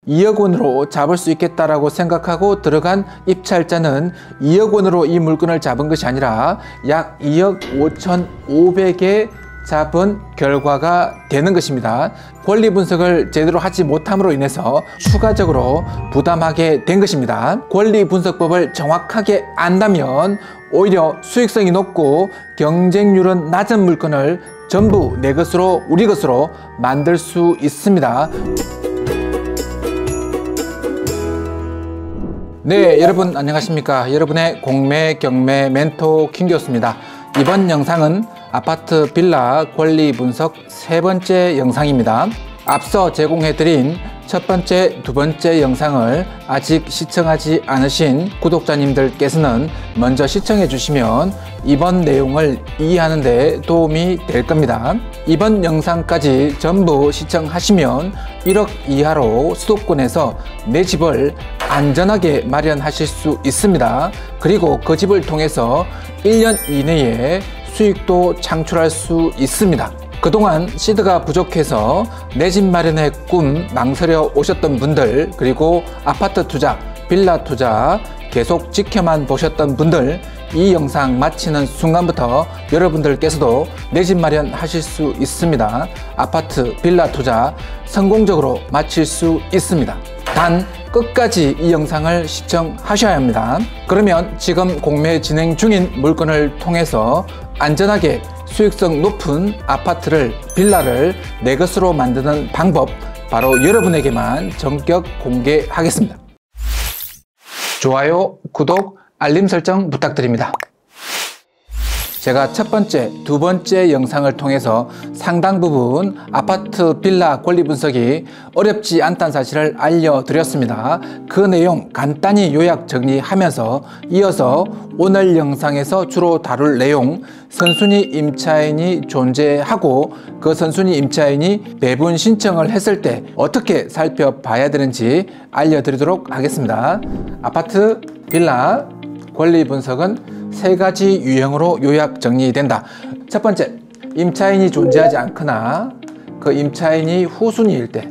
2억 원으로 잡을 수 있겠다라고 생각하고 들어간 입찰자는 2억 원으로 이 물건을 잡은 것이 아니라 약 2억 5,500에 잡은 결과가 되는 것입니다. 권리 분석을 제대로 하지 못함으로 인해서 추가적으로 부담하게 된 것입니다. 권리 분석법을 정확하게 안다면 오히려 수익성이 높고 경쟁률은 낮은 물건을 전부 내 것으로, 우리 것으로 만들 수 있습니다. 네, 여러분 안녕하십니까? 여러분의 공매, 경매, 멘토 킹교수입니다. 이번 영상은 아파트 빌라 권리 분석 세 번째 영상입니다. 앞서 제공해드린 첫 번째, 두 번째 영상을 아직 시청하지 않으신 구독자님들께서는 먼저 시청해 주시면 이번 내용을 이해하는 데 도움이 될 겁니다. 이번 영상까지 전부 시청하시면 1억 이하로 수도권에서 내 집을 안전하게 마련하실 수 있습니다. 그리고 그 집을 통해서 1년 이내에 수익도 창출할 수 있습니다. 그동안 시드가 부족해서 내 집 마련의 꿈 망설여 오셨던 분들, 그리고 아파트 투자, 빌라 투자 계속 지켜만 보셨던 분들, 이 영상 마치는 순간부터 여러분들께서도 내 집 마련 하실 수 있습니다. 아파트 빌라 투자 성공적으로 마칠 수 있습니다. 단 끝까지 이 영상을 시청하셔야 합니다. 그러면 지금 공매 진행 중인 물건을 통해서 안전하게 수익성 높은 아파트를, 빌라를 내 것으로 만드는 방법, 바로 여러분에게만 전격 공개하겠습니다. 좋아요, 구독, 알림 설정 부탁드립니다. 제가 첫 번째, 두 번째 영상을 통해서 상당 부분 아파트 빌라 권리 분석이 어렵지 않다는 사실을 알려드렸습니다. 그 내용 간단히 요약 정리하면서 이어서 오늘 영상에서 주로 다룰 내용, 선순위 임차인이 존재하고 그 선순위 임차인이 배분 신청을 했을 때 어떻게 살펴봐야 되는지 알려드리도록 하겠습니다. 아파트 빌라 권리 분석은 세 가지 유형으로 요약 정리된다. 첫 번째, 임차인이 존재하지 않거나 그 임차인이 후순위일 때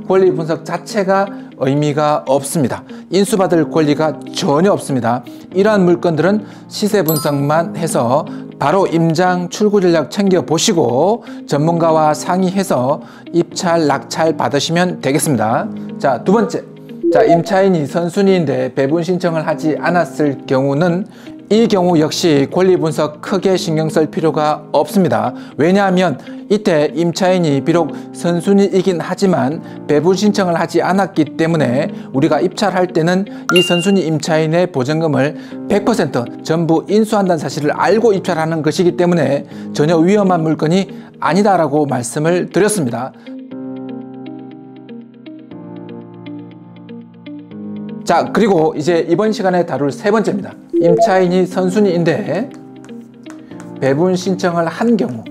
권리 분석 자체가 의미가 없습니다. 인수받을 권리가 전혀 없습니다. 이러한 물건들은 시세 분석만 해서 바로 임장 출구 전략 챙겨보시고 전문가와 상의해서 입찰, 낙찰 받으시면 되겠습니다. 자, 두 번째, 임차인이 선순위인데 배분 신청을 하지 않았을 경우는 이 경우 역시 권리 분석 크게 신경 쓸 필요가 없습니다. 왜냐하면 이때 임차인이 비록 선순위이긴 하지만 배분 신청을 하지 않았기 때문에 우리가 입찰할 때는 이 선순위 임차인의 보증금을 100% 전부 인수한다는 사실을 알고 입찰하는 것이기 때문에 전혀 위험한 물건이 아니다라고 말씀을 드렸습니다. 자, 그리고 이제 이번 시간에 다룰 세 번째입니다. 임차인이 선순위인데 배분 신청을 한 경우.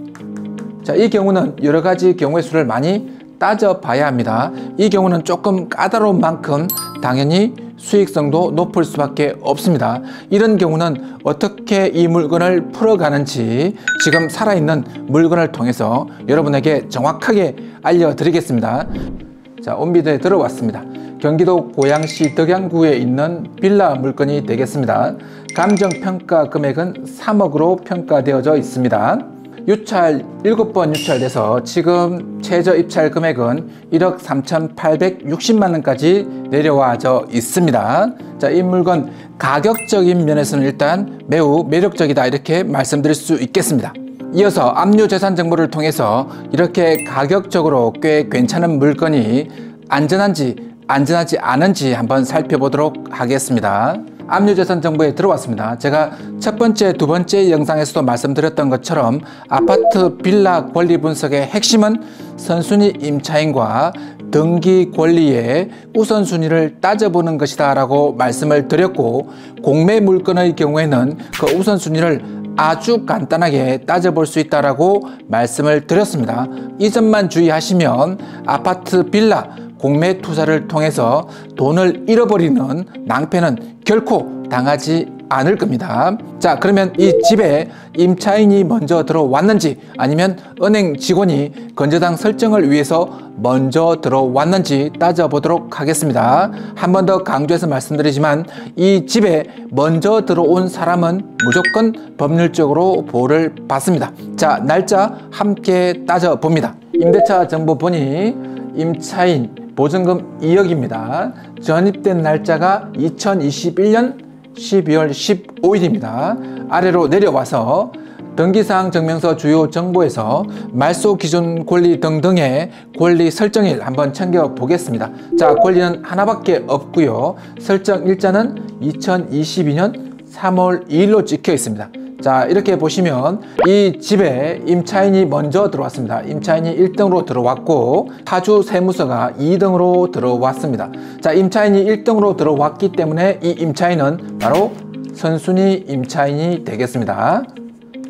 자, 이 경우는 여러 가지 경우의 수를 많이 따져봐야 합니다. 이 경우는 조금 까다로운 만큼 당연히 수익성도 높을 수밖에 없습니다. 이런 경우는 어떻게 이 물건을 풀어가는지 지금 살아있는 물건을 통해서 여러분에게 정확하게 알려드리겠습니다. 자, 온비드에 들어왔습니다. 경기도 고양시 덕양구에 있는 빌라 물건이 되겠습니다. 감정평가 금액은 3억으로 평가되어져 있습니다. 유찰 7번 유찰돼서 지금 최저 입찰 금액은 1억 3,860만 원까지 내려와져 있습니다. 자, 이 물건 가격적인 면에서는 일단 매우 매력적이다, 이렇게 말씀드릴 수 있겠습니다. 이어서 압류재산 정보를 통해서 이렇게 가격적으로 꽤 괜찮은 물건이 안전한지 안전하지 않은지 한번 살펴보도록 하겠습니다. 압류재산 정보에 들어왔습니다. 제가 첫 번째, 두 번째 영상에서도 말씀드렸던 것처럼 아파트 빌라 권리 분석의 핵심은 선순위 임차인과 등기 권리의 우선순위를 따져보는 것이다 라고 말씀을 드렸고, 공매 물건의 경우에는 그 우선순위를 아주 간단하게 따져볼 수 있다라고 말씀을 드렸습니다. 이 점만 주의하시면 아파트 빌라 공매 투자를 통해서 돈을 잃어버리는 낭패는 결코 당하지 않을 겁니다. 자, 그러면 이 집에 임차인이 먼저 들어왔는지 아니면 은행 직원이 건저당 설정을 위해서 먼저 들어왔는지 따져보도록 하겠습니다. 한 번 더 강조해서 말씀드리지만 이 집에 먼저 들어온 사람은 무조건 법률적으로 보호를 받습니다. 자, 날짜 함께 따져봅니다. 임대차 정보 보니 임차인 보증금 2억입니다. 전입된 날짜가 2021년 12월 15일입니다. 아래로 내려와서 등기사항 증명서 주요 정보에서 말소 기준 권리 등등의 권리 설정일 한번 챙겨 보겠습니다. 자, 권리는 하나밖에 없고요. 설정 일자는 2022년 3월 2일로 찍혀 있습니다. 자, 이렇게 보시면 이 집에 임차인이 먼저 들어왔습니다. 임차인이 1등으로 들어왔고 파주 세무서가 2등으로 들어왔습니다. 자, 임차인이 1등으로 들어왔기 때문에 이 임차인은 바로 선순위 임차인이 되겠습니다.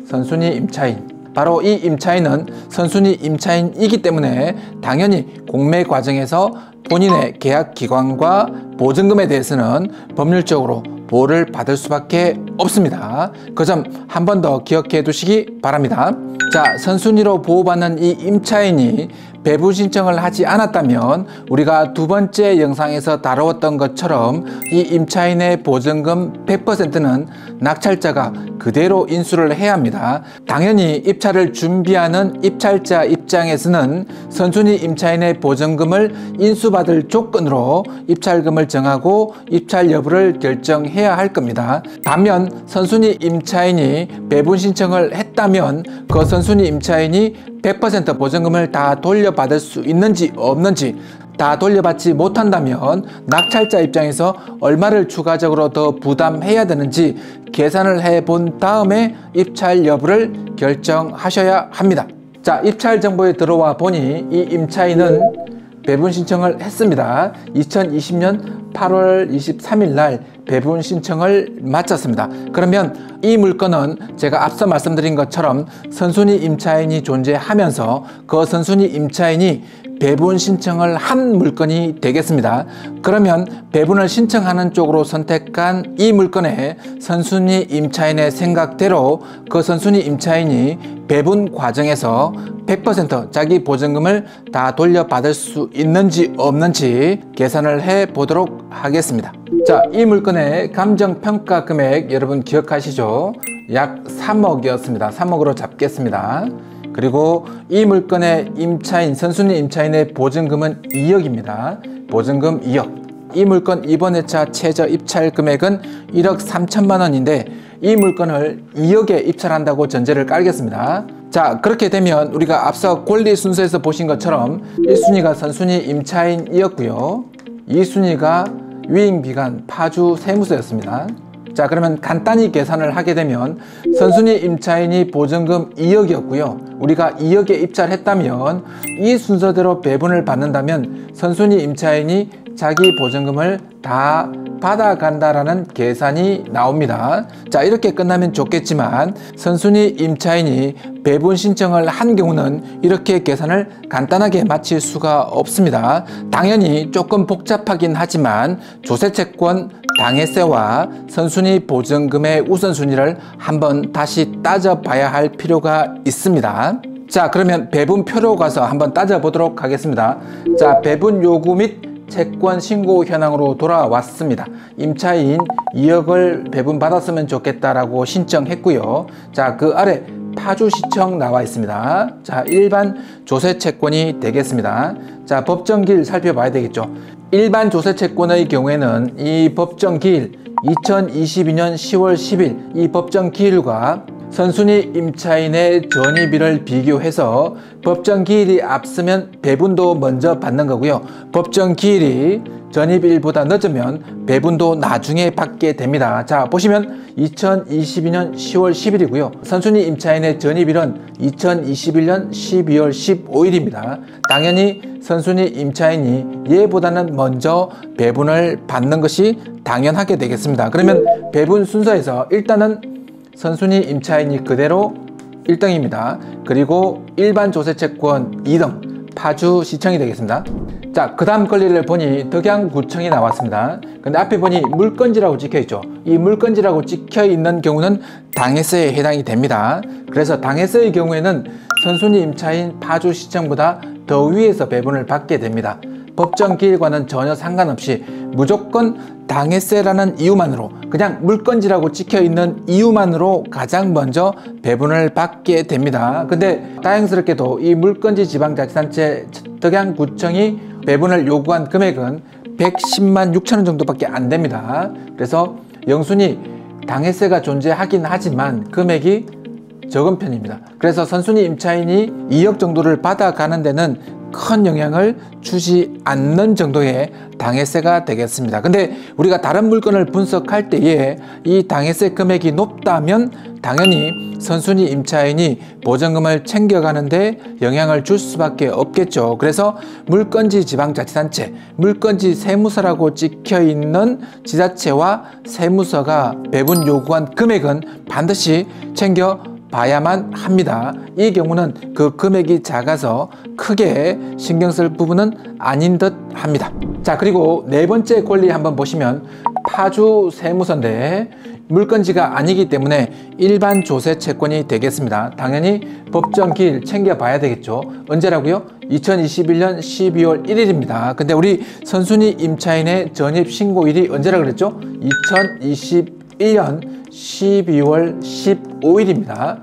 선순위 임차인. 바로 이 임차인은 선순위 임차인이기 때문에 당연히 공매 과정에서 본인의 계약 기간과 보증금에 대해서는 법률적으로 보호를 받을 수밖에 없습니다. 그 점 한 번 더 기억해 두시기 바랍니다. 자, 선순위로 보호받는 이 임차인이 배분 신청을 하지 않았다면 우리가 두 번째 영상에서 다루었던 것처럼 이 임차인의 보증금 100%는 낙찰자가 그대로 인수를 해야 합니다. 당연히 입찰을 준비하는 입찰자 입장에서는 선순위 임차인의 보증금을 인수받을 조건으로 입찰금을 정하고 입찰 여부를 결정해야 할 겁니다. 반면 선순위 임차인이 배분 신청을 했다면 그 선순위 임차인이 100% 보증금을 다 돌려받을 수 있는지 없는지, 다 돌려받지 못한다면 낙찰자 입장에서 얼마를 추가적으로 더 부담해야 되는지 계산을 해본 다음에 입찰 여부를 결정하셔야 합니다. 자, 입찰 정보에 들어와 보니 이 임차인은 배분 신청을 했습니다. 2020년 8월 23일 날 배분 신청을 마쳤습니다. 그러면 이 물건은 제가 앞서 말씀드린 것처럼 선순위 임차인이 존재하면서 그 선순위 임차인이 배분 신청을 한 물건이 되겠습니다. 그러면 배분을 신청하는 쪽으로 선택한 이 물건에 선순위 임차인의 생각대로 그 선순위 임차인이 배분 과정에서 100% 자기 보증금을 다 돌려받을 수 있는지 없는지 계산을 해 보도록 하겠습니다. 자, 이 물건의 감정평가 금액 여러분 기억하시죠? 약 3억이었습니다. 3억으로 잡겠습니다. 그리고 이 물건의 임차인, 선순위 임차인의 보증금은 2억입니다. 보증금 2억. 이 물건 이번 회차 최저 입찰 금액은 1억 3천만 원인데 이 물건을 2억에 입찰한다고 전제를 깔겠습니다. 자, 그렇게 되면 우리가 앞서 권리 순서에서 보신 것처럼 1순위가 선순위 임차인이었고요. 2순위가 위임기관 파주 세무서였습니다. 자, 그러면 간단히 계산을 하게 되면 선순위 임차인이 보증금 2억이었고요. 우리가 2억에 입찰했다면 이 순서대로 배분을 받는다면 선순위 임차인이 자기 보증금을 다 받아간다라는 계산이 나옵니다. 자, 이렇게 끝나면 좋겠지만 선순위 임차인이 배분 신청을 한 경우는 이렇게 계산을 간단하게 마칠 수가 없습니다. 당연히 조금 복잡하긴 하지만 조세채권 당해세와 선순위 보증금의 우선순위를 한번 다시 따져봐야 할 필요가 있습니다. 자, 그러면 배분표로 가서 한번 따져보도록 하겠습니다. 자, 배분 요구 및 채권 신고 현황으로 돌아왔습니다. 임차인 2억을 배분받았으면 좋겠다라고 신청했고요. 자, 그 아래 파주시청 나와 있습니다. 자, 일반 조세채권이 되겠습니다. 자, 법정기일 살펴봐야 되겠죠. 일반 조세채권의 경우에는 이 법정기일 2022년 10월 10일 이 법정기일과 선순위 임차인의 전입일을 비교해서 법정기일이 앞서면 배분도 먼저 받는 거고요. 법정기일이 전입일보다 늦으면 배분도 나중에 받게 됩니다. 자, 보시면 2022년 10월 10일이고요. 선순위 임차인의 전입일은 2021년 12월 15일입니다. 당연히 선순위 임차인이 얘보다는 먼저 배분을 받는 것이 당연하게 되겠습니다. 그러면 배분 순서에서 일단은 선순위 임차인이 그대로 1등입니다. 그리고 일반 조세채권 2등 파주시청이 되겠습니다. 자, 그 다음 권리를 보니 덕양구청이 나왔습니다. 근데 앞에 보니 물건지라고 찍혀 있죠. 이 물건지라고 찍혀 있는 경우는 당해세에 해당이 됩니다. 그래서 당해세의 경우에는 선순위 임차인 파주시청보다 더 위에서 배분을 받게 됩니다. 법정 기일과는 전혀 상관없이 무조건 당해세라는 이유만으로, 그냥 물건지라고 찍혀 있는 이유만으로 가장 먼저 배분을 받게 됩니다. 근데 다행스럽게도 이 물건지 지방자치단체 덕양구청이 배분을 요구한 금액은 110만 6천 원 정도밖에 안 됩니다. 그래서 영순위 당해세가 존재하긴 하지만 금액이 적은 편입니다. 그래서 선순위 임차인이 2억 정도를 받아가는 데는 큰 영향을 주지 않는 정도의 당해세가 되겠습니다. 근데 우리가 다른 물건을 분석할 때에 이 당해세 금액이 높다면 당연히 선순위 임차인이 보전금을 챙겨가는데 영향을 줄 수밖에 없겠죠. 그래서 물건지 지방자치단체, 물건지 세무서라고 찍혀있는 지자체와 세무서가 배분 요구한 금액은 반드시 챙겨 봐야만 합니다. 이 경우는 그 금액이 작아서 크게 신경 쓸 부분은 아닌 듯 합니다. 자, 그리고 네 번째 권리 한번 보시면 파주 세무서인데 물건지가 아니기 때문에 일반 조세 채권이 되겠습니다. 당연히 법정 기일 챙겨봐야 되겠죠. 언제라고요? 2021년 12월 1일입니다. 근데 우리 선순위 임차인의 전입신고일이 언제라 그랬죠? 2021년 12월 15일입니다.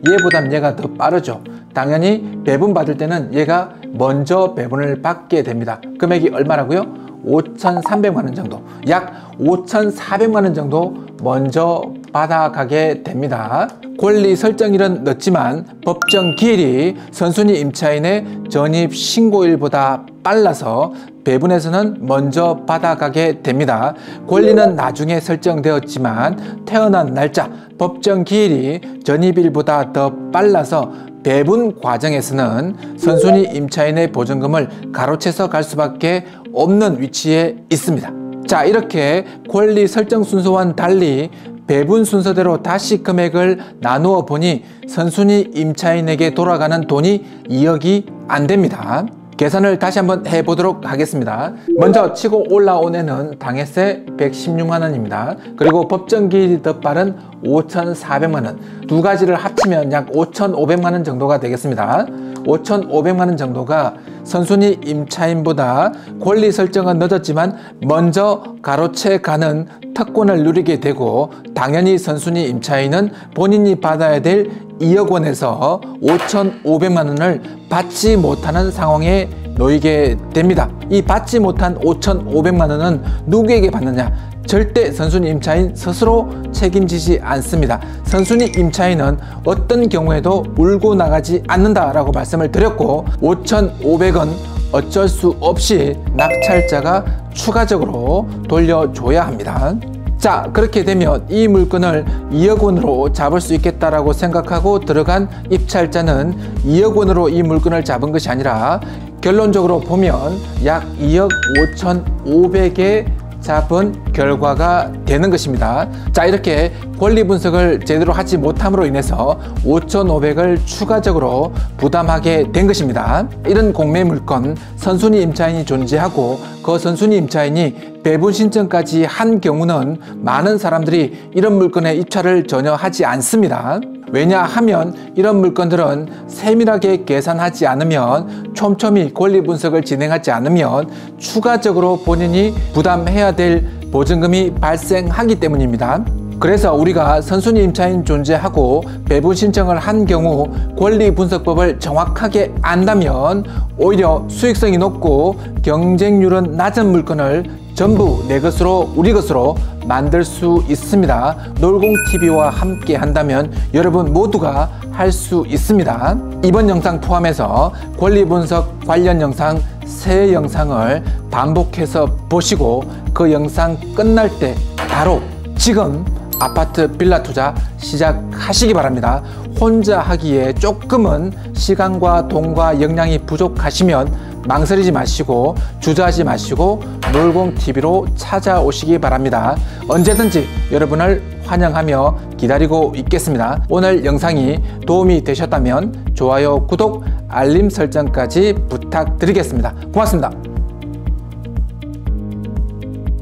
얘보단 얘가 더 빠르죠. 당연히 배분 받을 때는 얘가 먼저 배분을 받게 됩니다. 금액이 얼마라고요? 5,300만 원 정도, 약 5,400만 원 정도 먼저 받아가게 됩니다. 권리 설정일은 늦지만 법정 기일이 선순위 임차인의 전입 신고일보다 빨라서 배분에서는 먼저 받아가게 됩니다. 권리는 나중에 설정되었지만 태어난 날짜, 법정 기일이 전입일보다 더 빨라서 배분 과정에서는 선순위 임차인의 보증금을 가로채서 갈 수밖에 없는 위치에 있습니다. 자, 이렇게 권리 설정 순서와는 달리 배분 순서대로 다시 금액을 나누어 보니 선순위 임차인에게 돌아가는 돈이 2억이 안 됩니다. 계산을 다시 한번 해보도록 하겠습니다. 먼저 치고 올라온 애는 당해세 116만 원입니다. 그리고 법정 기일이 더 빠른 5,400만 원. 두 가지를 합치면 약 5,500만 원 정도가 되겠습니다. 5,500만 원 정도가 선순위 임차인보다 권리 설정은 늦었지만 먼저 가로채 가는 특권을 누리게 되고, 당연히 선순위 임차인은 본인이 받아야 될 2억 원에서 5,500만 원을 받지 못하는 상황에 놓이게 됩니다. 이 받지 못한 5,500만 원은 누구에게 받느냐? 절대 선순위 임차인 스스로 책임지지 않습니다. 선순위 임차인은 어떤 경우에도 울고 나가지 않는다라고 말씀을 드렸고, 5,500원 어쩔 수 없이 낙찰자가 추가적으로 돌려줘야 합니다. 자, 그렇게 되면 이 물건을 2억 원으로 잡을 수 있겠다라고 생각하고 들어간 입찰자는 2억 원으로 이 물건을 잡은 것이 아니라 결론적으로 보면 약 2억 5,500에 잡은 결과가 되는 것입니다. 자, 이렇게 권리 분석을 제대로 하지 못함으로 인해서 5,500을 추가적으로 부담하게 된 것입니다. 이런 공매 물건 선순위 임차인이 존재하고 그 선순위 임차인이 배분 신청까지 한 경우는 많은 사람들이 이런 물건의 입찰을 전혀 하지 않습니다. 왜냐하면 이런 물건들은 세밀하게 계산하지 않으면, 촘촘히 권리 분석을 진행하지 않으면 추가적으로 본인이 부담해야 될 보증금이 발생하기 때문입니다. 그래서 우리가 선순위 임차인 존재하고 배분 신청을 한 경우 권리 분석법을 정확하게 안다면 오히려 수익성이 높고 경쟁률은 낮은 물건을 전부 내 것으로, 우리 것으로 만들 수 있습니다. 놀공TV와 함께 한다면 여러분 모두가 할 수 있습니다. 이번 영상 포함해서 권리 분석 관련 영상 3영상을 반복해서 보시고 그 영상 끝날 때 바로 지금 아파트 빌라 투자 시작하시기 바랍니다. 혼자 하기에 조금은 시간과 돈과 역량이 부족하시면 망설이지 마시고 주저하지 마시고 놀공TV로 찾아오시기 바랍니다. 언제든지 여러분을 환영하며 기다리고 있겠습니다. 오늘 영상이 도움이 되셨다면 좋아요, 구독, 알림 설정까지 부탁드리겠습니다. 고맙습니다.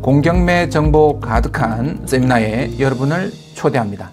공경매 정보 가득한 세미나에 여러분을 초대합니다.